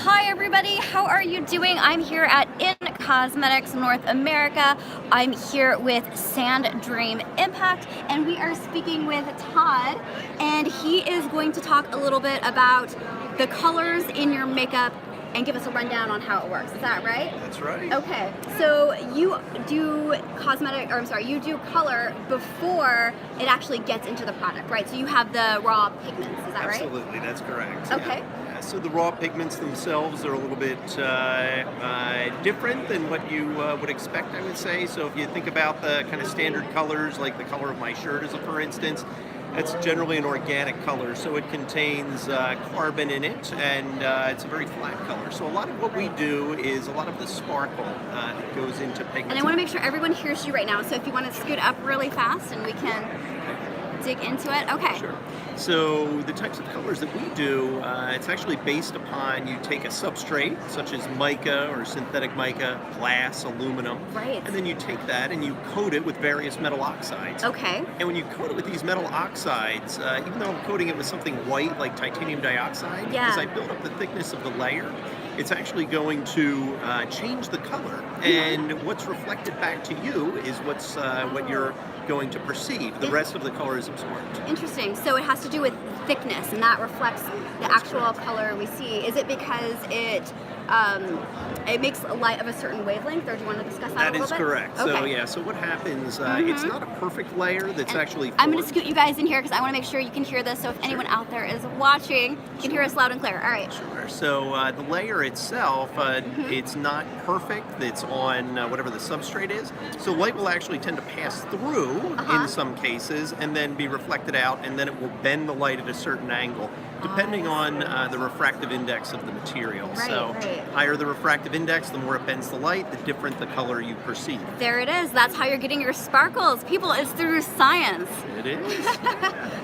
Hi everybody, how are you doing? I'm here at In Cosmetics North America. I'm here with Sand Dream Impact and we are speaking with Todd, and he is going to talk a little bit about the colors in your makeup and give us a rundown on how it works. Is that right? That's right. Okay, so you do you do color before it actually gets into the product, right? So you have the raw pigments, is that right? Absolutely, that's correct. Okay. Yeah. So the raw pigments themselves are a little bit different than what you would expect, I would say. So if you think about the kind of standard colors, like the color of my shirt as a for instance, it's generally an organic color, so it contains carbon in it, and it's a very flat color. So a lot of what we do is a lot of the sparkle that goes into pigments. And I want to make sure everyone hears you right now, so if you want to scoot up really fast and we can dig into it. Okay. Sure. So the types of colors that we do, it's actually based upon you take a substrate, such as mica or synthetic mica, glass, aluminum. Right. And then you take that and you coat it with various metal oxides. Okay. And when you coat it with these metal oxides, even though I'm coating it with something white like titanium dioxide, Yeah. as I build up the thickness of the layer, it's actually going to change the color. And what's reflected back to you is what you're going to perceive. The rest of the color is absorbed. Interesting. So it has to do with thickness, and that reflects the actual color we see. Is it because it makes a light of a certain wavelength, or do you want to discuss that a little bit? That is correct. Okay. So yeah, so what happens, it's not a perfect layer that's actually I'm going to formed. scoot you guys in here because I want to make sure you can hear this, so if anyone out there is watching, you can hear us loud and clear. All right. Sure. So the layer itself, it's not perfect. It's on whatever the substrate is. So light will actually tend to pass through in some cases and then be reflected out, and then it will bend the light at a certain angle, depending on the refractive index of the material. Right, so right. higher the refractive index, the more it bends the light, the different the color you perceive. There it is. That's how you're getting your sparkles. People, it's through science. It is.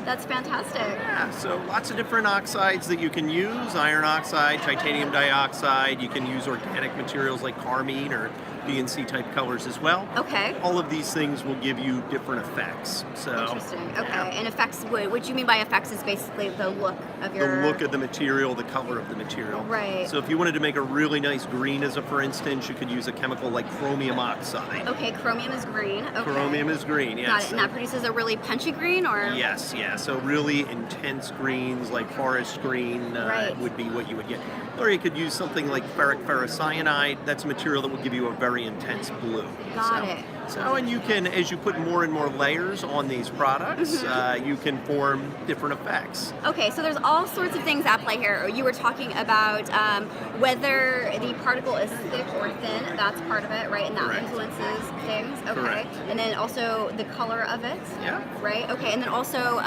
That's fantastic. Yeah, so lots of different oxides that you can use, iron oxide, titanium dioxide. You can use organic materials like carmine or BNC type colors as well. Okay. All of these things will give you different effects. So Interesting. Okay. yeah. And effects, what you mean by effects is basically the look of your... The look of the material, the color of the material. Right. So if you wanted to make a really nice green as a for instance, you could use a chemical like chromium oxide. Okay, chromium is green. Okay. Chromium is green, yes. Got it. And that produces a really punchy green, or? Yes, yeah. So really intense greens like forest green Right. would be what you would get. Or you could use something like ferric ferrocyanide. That's a material that will give you a very intense blue. Got it. So, and you can, as you put more and more layers on these products, you can form different effects. Okay, so there's all sorts of things at play here. You were talking about whether the particle is thick or thin. That's part of it, right? And that Correct. influences things. Okay. Correct. And then also the color of it. Yeah. Right. Okay. And then also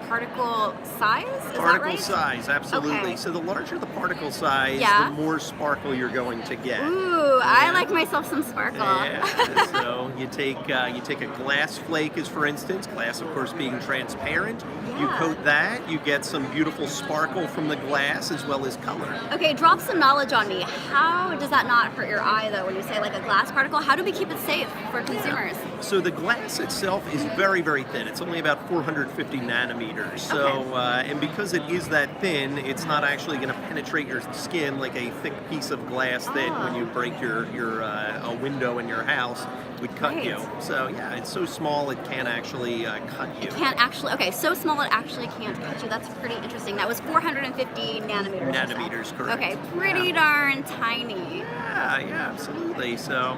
particle size. Is that Particle right? size, absolutely. Okay. So the larger the particle size, Yeah. the more sparkle you're going to get. Ooh, I like myself some sparkle. Yeah, so you take a glass flake as for instance, glass of course being transparent. You Yeah. coat that, you get some beautiful sparkle from the glass as well as color. Okay, drop some knowledge on me. How does that not hurt your eye though when you say like a glass particle? How do we keep it safe for consumers? So the glass itself is very, very thin. It's only about 450 nanometers. So, and because it is that thin, it's not actually going to penetrate your skin like a thick piece of glass that when you break your a window in your house would cut Right. you. So yeah, it's so small it can't actually cut you. Can't actually, okay, so small it actually can't cut you. That's pretty interesting. That was 450 nanometers. you said. Nanometers, correct. Okay, pretty darn tiny. Yeah, absolutely. So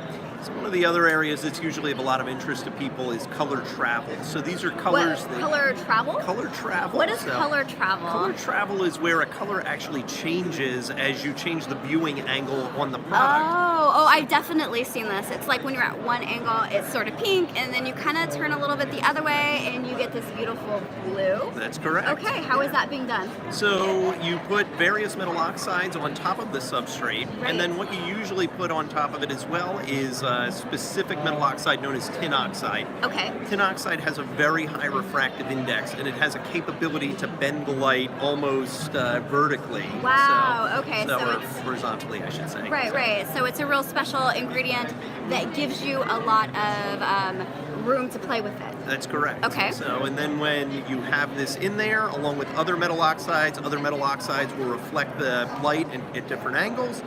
one of the other areas that's usually of a lot of interest to people is color travel. So these are colors What, that... color travel? Color travel. What is So color travel? Color travel is where a color actually changes as you change the viewing angle on the product. Oh, I've definitely seen this. It's like when you're at one angle, it's sort of pink, and then you kind of turn a little bit the other way, and you get this beautiful blue. That's correct. Okay, how is that being done? So you put various metal oxides on top of the substrate, Right. and then what you usually put on top of it as well is a specific metal oxide known as tin oxide. Okay. Tin oxide has a very high refractive index, and it has a capability to bend the light almost vertically. Wow, okay, so or it's- horizontally, I should say. Right, So- right. So it's a real special ingredient that gives you a lot of room to play with it. That's correct. Okay. So, and then when you have this in there, along with other metal oxides will reflect the light at different angles.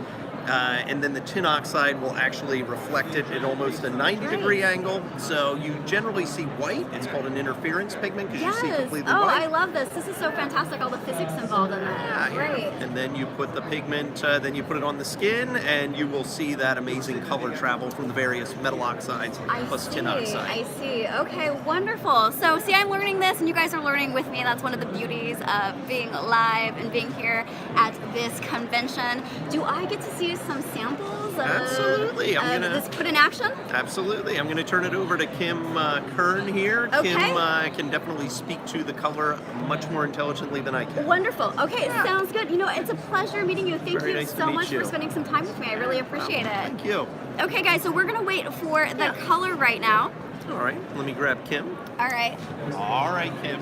And then the tin oxide will actually reflect it at almost a 90-degree angle. So you generally see white. It's called an interference pigment because you see completely white. I love this. This is so fantastic. All the physics involved in that. Great. And then you put the pigment, then you put it on the skin, and you will see that amazing color travel from the various metal oxides plus tin oxide. I see. Okay, wonderful. So, see, I'm learning this, and you guys are learning with me. That's one of the beauties of being live and being here at this convention. Do I get to see some samples? Absolutely. This put in action? Absolutely. I'm going to turn it over to Kim Kern here. Okay. Kim can definitely speak to the color much more intelligently than I can. Wonderful. Okay, sounds good. You know, it's a pleasure meeting you. Thank Very you nice to so meet much you. for spending some time with me. I really appreciate it. Thank you. Okay, guys, so we're going to wait for the color right now. All right. Let me grab Kim. All right. All right, Kim.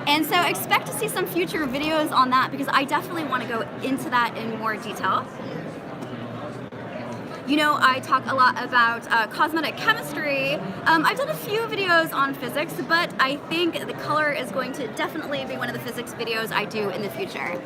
And so expect to see some future videos on that because I definitely want to go into that in more detail. You know, I talk a lot about cosmetic chemistry. I've done a few videos on physics, but I think the color is going to definitely be one of the physics videos I do in the future.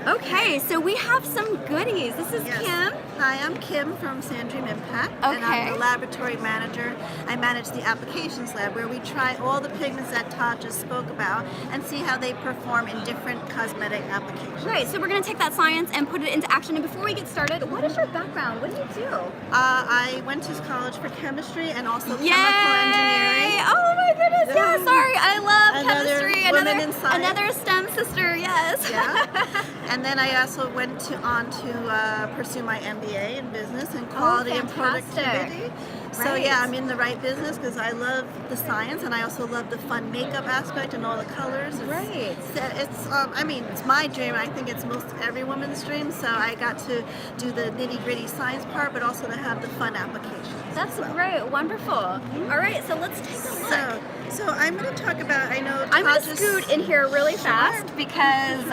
Okay, so we have some goodies. This is Kim. Hi, I'm Kim from Sand-Dream Impact, Okay. and I'm the laboratory manager. I manage the applications lab where we try all the pigments that Todd just spoke about and see how they perform in different cosmetic applications. Right, so we're going to take that science and put it into action. And before we get started, what is your background? What do you do? I went to college for chemistry and also chemical Yay! engineering. Oh my goodness, yeah, sorry, I love Another chemistry. woman in science. Another STEM sister, yes. Yeah. And then I also went on to pursue my MBA in business and quality and fantastic. productivity. So Right. yeah, I'm in the right business because I love the science and I also love the fun makeup aspect and all the colors. It's my dream. I think it's most every woman's dream. So I got to do the nitty-gritty science part, but also to have the fun applications. That's great, wonderful. All right, so let's take a look. So I'm going to talk about. I know I'm going Todd to just- scoot in here really fast because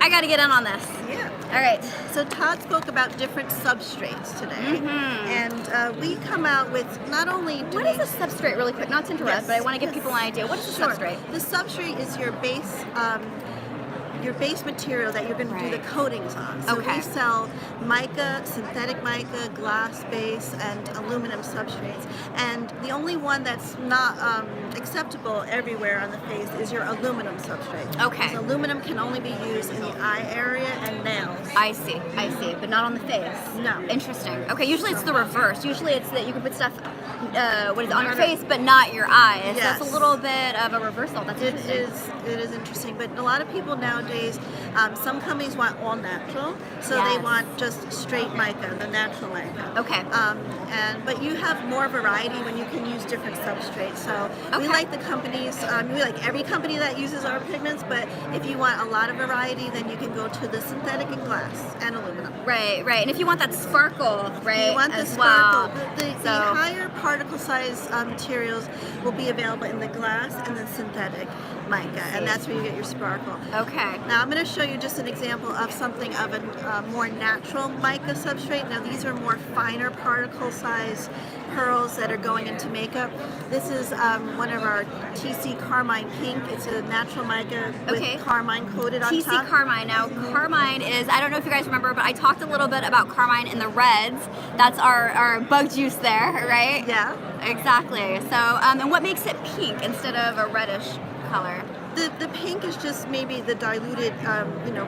I got to get in on this. Yeah. All right. So Todd spoke about different substrates today, and we come out with not only do What we, is a substrate, really quick? Not to interrupt, Yes, but I want to give yes. people an idea. What is a Sure. substrate? The substrate is your base material that you're going to do the Right. coatings on. So Okay. we sell mica, synthetic mica, glass base, and aluminum substrates. And the only one that's not acceptable everywhere on the face is your aluminum substrate. Okay. Because aluminum can only be used in the eye area and nails. I see, but not on the face. No. Interesting. Okay, usually it's the reverse. Usually it's that you can put stuff on your face, but not your eyes. Yes. So it's a little bit of a reversal. That's It interesting. is interesting, but a lot of people nowadays, some companies want all natural, so they Yes. want just straight mica, the natural mica. Okay. But you have more variety when you can use different substrates. So we Okay. like the companies, we like every company that uses our pigments, but if you want a lot of variety, then you can go to the synthetic and glass and aluminum. Right. And if you want that sparkle, right, You want the as sparkle. well. The higher particle size materials will be available in the glass and the synthetic mica, and that's where you get your sparkle. Okay. Now I'm going to show you just an example of something of a more natural mica substrate. Now these are more finer particle size pearls that are going into makeup. This is one of our TC Carmine Pink. It's a natural mica with carmine coated on TC top. Carmine. Now, carmine is, I don't know if you guys remember, but I talked a little bit about carmine in the reds. That's our bug juice there, right? Yeah. Exactly. So, and what makes it pink instead of a reddish color? The pink is just maybe the diluted,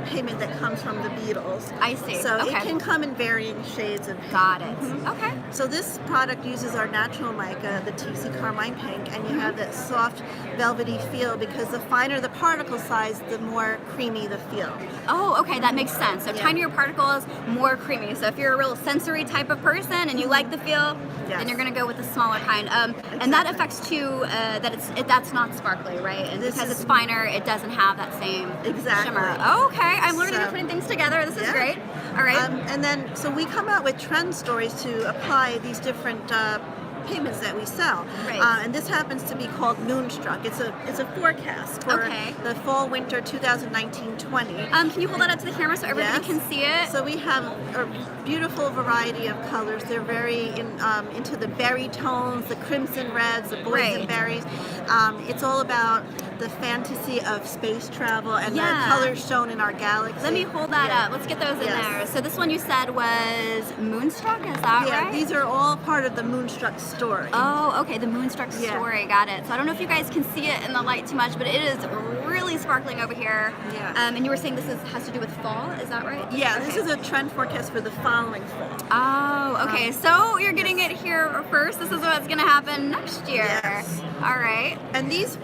pigment that comes from the beetles. I see. So Okay. it can come in varying shades of pink. Got it. Okay. So this product uses our natural mica, the TC Carmine Pink, and you have that soft, velvety feel because the finer the particle size, the more creamy the feel. Oh, okay, that makes sense. So Yeah. tinier particles, more creamy. So if you're a real sensory type of person and you like the feel, then you're gonna go with the smaller kind. And that affects too that's not sparkly, right? And because it's finer, it doesn't have that same shimmer. Oh, okay, I'm learning and putting things together. This is great. All right. And then, so we come out with trend stories to apply these different pigments that we sell. Right. And this happens to be called Moonstruck. It's a forecast for the fall winter 2019-20. Can you hold that up to the camera so everybody can see it? So we have a beautiful variety of colors. They're very into the berry tones, the crimson reds, the boysenberries. It's all about the fantasy of space travel and the colors shown in our galaxy. Let me hold that up. Let's get those in there. So this one you said was Moonstruck, is that right? Yeah, these are all part of the Moonstruck story. Oh, okay, the Moonstruck story, got it. So I don't know if you guys can see it in the light too much, but it is really sparkling over here. Yeah. And you were saying this has to do with fall, is that right? Yeah, this is a trend forecast for the following fall. Oh, okay, so you're getting it here first. This is what's gonna happen next year. Yes. All right. And these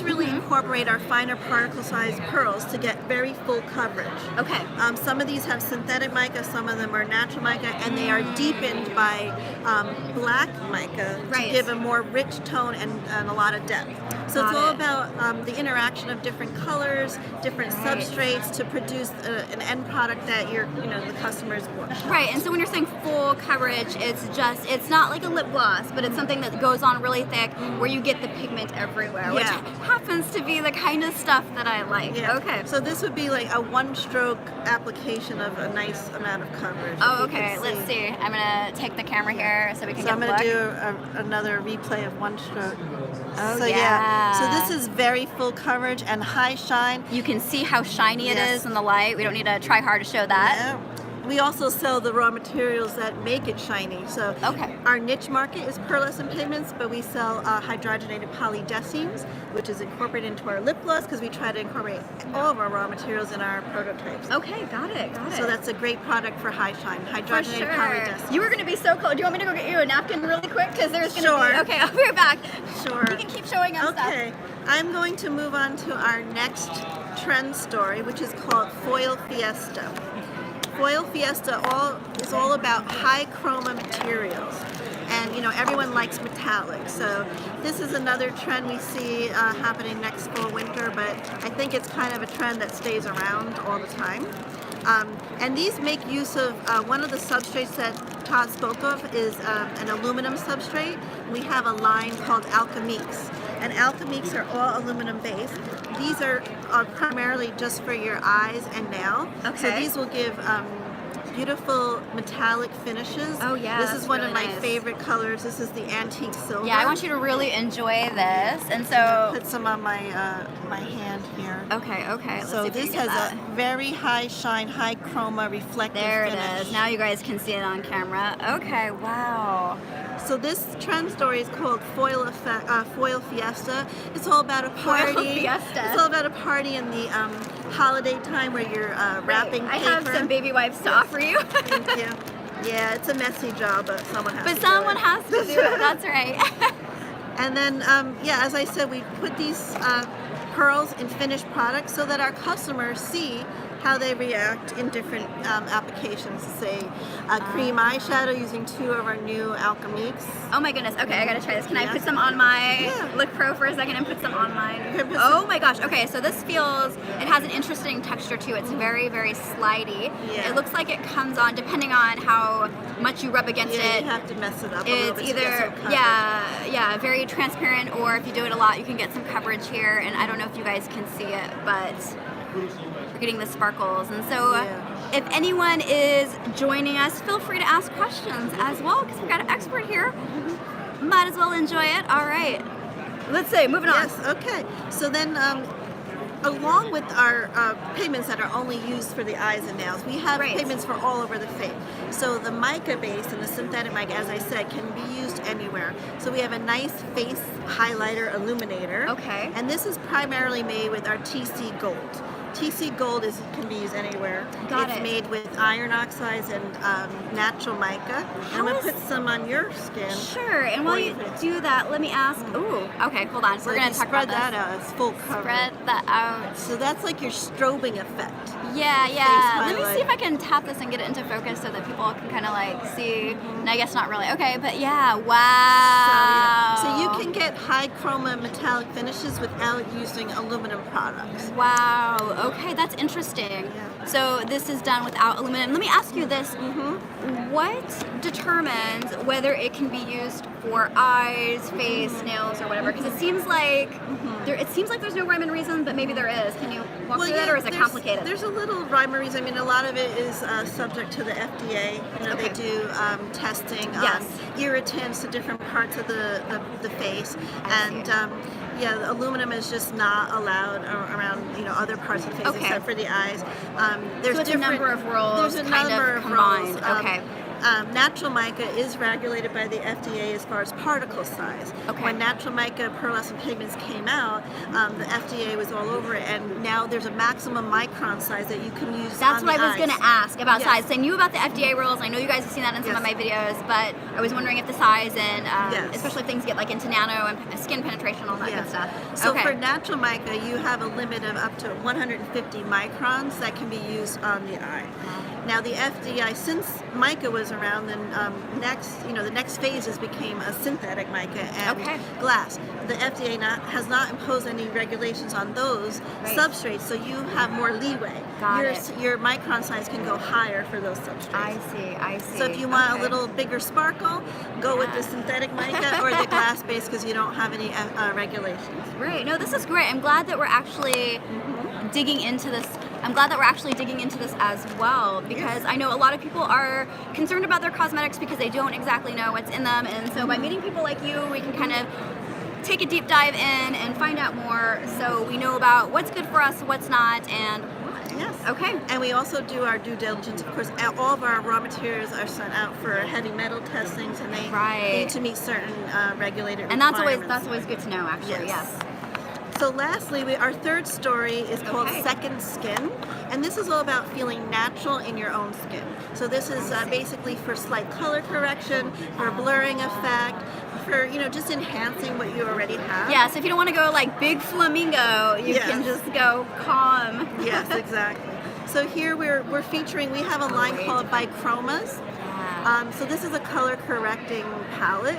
really incorporate our finer particle size pearls to get very full coverage. Okay. Some of these have synthetic mica, some of them are natural mica, and they are deepened by black mica to give a more rich tone and a lot of depth. So it's all about the interaction of different colors, different substrates to produce an end product that the customers want. Right, and so when you're saying full coverage, it's not like a lip gloss, but it's something that goes on really thick where you get the pigment everywhere, which happens to be the kind of stuff that I like. Yeah. Okay. So this would be like a one-stroke application of a nice amount of coverage. Oh, okay. Let's see. I'm gonna take the camera here so we can So get I'm a going to look. do another replay of one stroke. Oh, So so this is very full coverage and high shine. You can see how shiny it is in the light. We don't need to try hard to show that. Yeah. We also sell the raw materials that make it shiny. So our niche market is pearlescent pigments, but we sell hydrogenated polydesines, which is incorporated into our lip gloss because we try to incorporate all of our raw materials in our prototypes. Okay, got it. So that's a great product for high shine, hydrogenated polydesines. You were going to be so cold. Do you want me to go get you a napkin really quick? Because there's going to be... Okay, I'll be right back. Sure. You can keep showing us stuff. Okay. I'm going to move on to our next trend story, which is called Foil Fiesta. Foil Fiesta is all about high chroma materials, and everyone likes metallic. So this is another trend we see happening next fall winter, but I think it's kind of a trend that stays around all the time. And these make use of one of the substrates that Todd spoke of is an aluminum substrate. We have a line called Alchemiques, and Alchemiques are all aluminum based. These are primarily just for your eyes and nail. Okay. So these will give beautiful metallic finishes. Oh yeah, this is one really of my favorite colors. This is the antique silver. Yeah, I want you to really enjoy this, and so put some on my my hand here. Okay. Let's so see if we this can get has that. a very high shine, high chroma, reflective There finish. it is. Now you guys can see it on camera. Okay, wow. So this trend story is called Foil Fiesta. It's all about a party. Foil Fiesta. It's all about a party in the holiday time where you're wrapping paper. I have some baby wipes to offer you. Thank you. Yeah, it's a messy job, but someone has to do it. But someone has to do it. That's right. And then, as I said, we put these pearls in finished products so that our customers see how they react in different applications. Say a cream eyeshadow using 2 of our new Alchemiques. Oh my goodness. Okay, I gotta try this. Can I put some on my Look Pro for a second and put some on mine? Oh my gosh. Okay, so this it has an interesting texture to it. It's very, very slidey. Yeah. It looks like it comes on, depending on how much you rub against it. You have to mess it up a little bit It's to get either, some coverage. very transparent, or if you do it a lot, you can get some coverage here. And I don't know if you guys can see it, but we're getting the sparkles. And so if anyone is joining us, feel free to ask questions as well, because we've got an expert here. Might as well enjoy it. All right, let's see, moving on. Yes, okay. So then along with our pigments that are only used for the eyes and nails, we have pigments for all over the face. So the mica base and the synthetic mica, as I said, can be used anywhere. So we have a nice face highlighter illuminator. Okay. And this is primarily made with our TC Gold. TC Gold can be used anywhere. It's made with iron oxides and natural mica. And I'm going to put some on your skin. Sure, and while you do that, let me ask, okay, hold on. So we're going to talk about this. Spread that out, it's full coverage. Spread that out. So that's like your strobing effect. Yeah. Let me see if I can tap this and get it into focus so that people can kind of like see. No, I guess not really. Okay, but yeah, wow. So you can get high chroma metallic finishes without using aluminum products. Wow. Okay, that's interesting. Yeah. So this is done without aluminum. Let me ask you this. What determines whether it can be used for eyes, face, nails, or whatever? Because it seems like there's no rhyme and reason, but maybe there is. Can you walk through that, or is it complicated? There's a little rhyme or reason. I mean, a lot of it is subject to the FDA. You know, Okay. they do testing Yes. on irritants to different parts of the face, and yeah, aluminum is just not allowed around other parts of the face Okay. except for the eyes. There's So it's a different number of rules There's a kind number of of rules. combined. Okay. Natural mica is regulated by the FDA as far as particle size. Okay. When natural mica pearlescent pigments came out, the FDA was all over it, and now there's a maximum micron size that you can use. That's on what the I was eyes. going to ask about Yes. size. So I knew about the FDA rules. I know you guys have seen that in some of my videos, but I was wondering if the size and Yes. especially if things get like into nano and skin penetration and all that good stuff. So okay. for natural mica, you have a limit of up to 150 microns that can be used on the eye. Now the FDA, since mica was around, then the next phases became a synthetic mica and Okay. glass. The FDA has not imposed any regulations on those Right. substrates, so you have more leeway. Got your it. your micron size can go higher for those substrates. I see. So if you want Okay. a little bigger sparkle, go with the synthetic mica or the glass base because you don't have any regulations. Right. No, this is great. I'm glad that we're actually digging into this. I'm glad that we're actually digging into this as well, because I know a lot of people are concerned about their cosmetics because they don't exactly know what's in them. And so by meeting people like you, we can kind of take a deep dive in and find out more, so we know about what's good for us, what's not, and why. Yes. Okay. And we also do our due diligence. Of course, all of our raw materials are sent out for heavy metal testings, and they Right. need to meet certain regulated And requirements. that's always good to know, actually. Yes. Yes. So lastly, our third story is called Okay. Second Skin, and this is all about feeling natural in your own skin. So this is basically for slight color correction, for blurring effect, for just enhancing what you already have. Yeah, so if you don't want to go like big flamingo, you Yes. can just go calm. Yes, exactly. So here we're featuring, we have a line Great. called Bichromas. So this is a color correcting palette.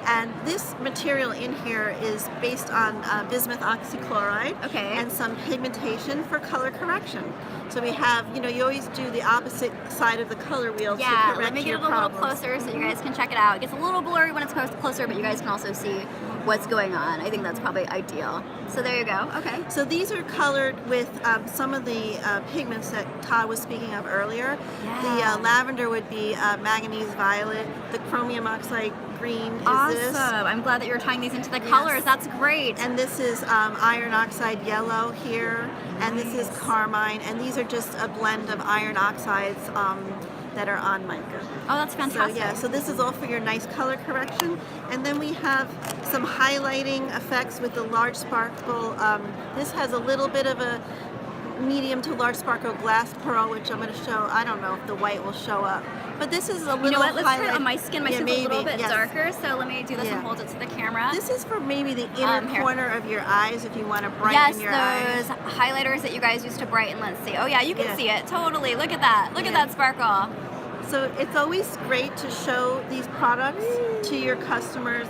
And this material in here is based on bismuth oxychloride Okay. and some pigmentation for color correction. So we have, you always do the opposite side of the color wheel to Yeah, correct let me your get it a little problems. closer so you guys can check it out. It gets a little blurry when it's closer, but you guys can also see what's going on. I think that's probably ideal. So there you go. Okay. So these are colored with some of the pigments that Todd was speaking of earlier. Yeah. The lavender would be manganese violet. The chromium oxide green is Awesome. this. I'm glad that you're tying these into the colors. That's great. And this is iron oxide yellow here, and this is carmine, and these are just a blend of iron oxides that are on mica. Oh, that's fantastic. So yeah, so this is all for your nice color correction. And then we have some highlighting effects with the large sparkle. This has a little bit of a medium to large sparkle glass pearl, which I'm going to show. I don't know if the white will show up. But this is a little You know what? Let's try it highlight. on my skin. My Yeah, skin's a little maybe, bit yes. darker, so let me do this Yeah. and hold it to the camera. This is for maybe the inner Here. corner of your eyes if you want to brighten Yes, your those eyes. highlighters that you guys used to brighten. Let's see. Oh yeah, you can Yeah. see it. Totally. Look at that. Look at Yeah. that sparkle. So it's always great to show these products to your customers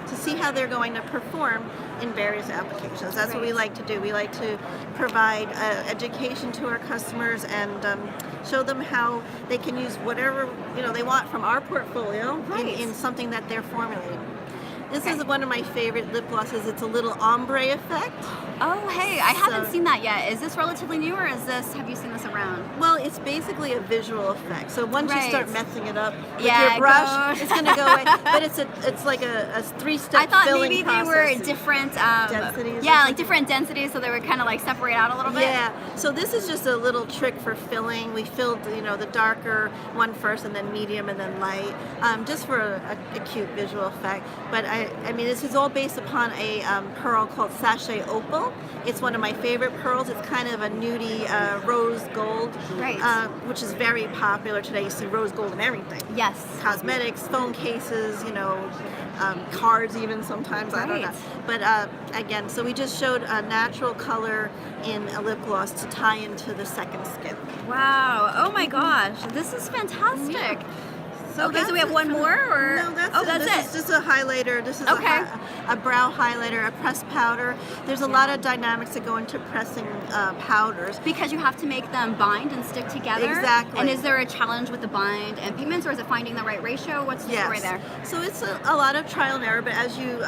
to see how they're going to perform in various applications. That's what we like to do. We like to provide education to our customers and show them how they can use whatever they want from our portfolio in something that they're formulating. This is one of my favorite lip glosses. It's a little ombre effect. Oh, hey, I haven't So- seen that yet. Is this relatively new, or have you seen this around? Well, it's basically a visual effect. So once you start Right. messing it up with Yeah, your it brush, goes. it's going to go away. But it's like a three-step I thought filling maybe process. they were different Densities or Yeah, like something? different densities, so they would kind of like separate out a little bit. Yeah, so this is just a little trick for filling. We filled, the darker one first, and then medium, and then light, just for a cute visual effect. But I mean, this is all based upon a pearl called Sachet Opal. It's one of my favorite pearls. It's kind of a nudie rose gold, Right. Which is very popular today. You see rose gold in everything. Yes. Cosmetics, phone cases, cards even sometimes, I don't know. Right. But again, so we just showed a natural color in a lip gloss to tie into the second skin. Wow. Oh my gosh, this is fantastic. Okay, so we have one more, or no? That's oh, it. that's This it. is just a highlighter. This is Okay. a brow highlighter, a pressed powder. There's a lot of dynamics that go into pressing powders. Because you have to make them bind and stick together. Exactly. And is there a challenge with the bind and pigments, or is it finding the right ratio? What's the story there? So it's a lot of trial and error, but as you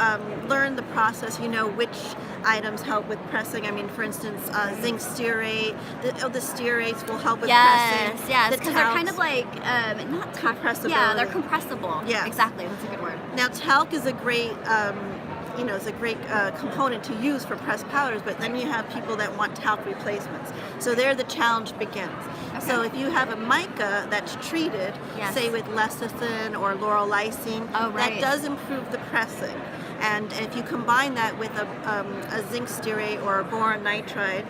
learn the process, you know which items help with pressing. I mean, for instance, zinc stearate, the stearates will help with pressing. Yes, The because they're kind of talcs- like, not Compressibility. Yeah, they're compressible. Yes. Exactly, that's a good word. Now, talc is a great, is a great component to use for pressed powders, but then you have people that want talc replacements. So there the challenge begins. So Okay. if you have a mica that's treated, Yes. say with lecithin or laurel lysine, Oh, right. that does improve the pressing. And if you combine that with a zinc stearate or a boron nitride,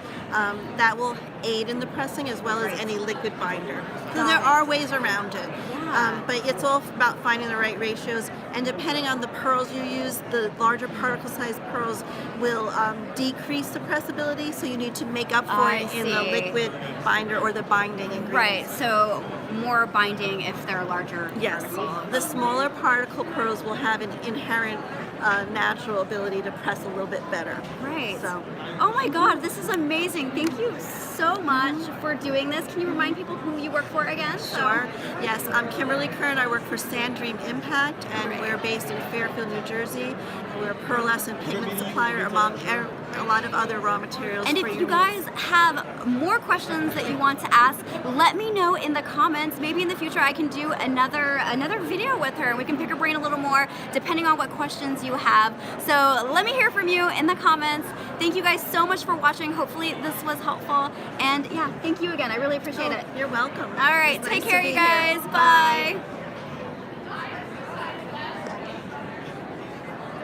that will aid in the pressing as well as any liquid binder. So Got there it. are ways around it. Yeah. But it's all about finding the right ratios, and depending on the pearls you use, the larger particle size pearls will decrease the pressability, so you need to make up for I it in the see. liquid binder or the binding ingredients. Right, so more binding if they're larger. Yes, the smaller particle pearls will have an inherent natural ability to press a little bit better. Right. So, Oh my God, this is amazing. Thank you so much for doing this. Can you remind people who you work for again? sure. Yes, I'm Kimberly Kern. I work for Sand Dream Impact, and we're based in Fairfield, New Jersey. We're a pearlescent pigment supplier among a lot of other raw materials. And for if your you guys have more questions that you want to ask, let me know in the comments. Maybe in the future I can do another video with her. We can pick her brain a little more depending on what questions you have. So let me hear from you in the comments. Thank you guys so much for watching. Hopefully this was helpful. And yeah, thank you again. I really appreciate it. You're welcome. All right, It's take nice care, to you be here. guys. Bye.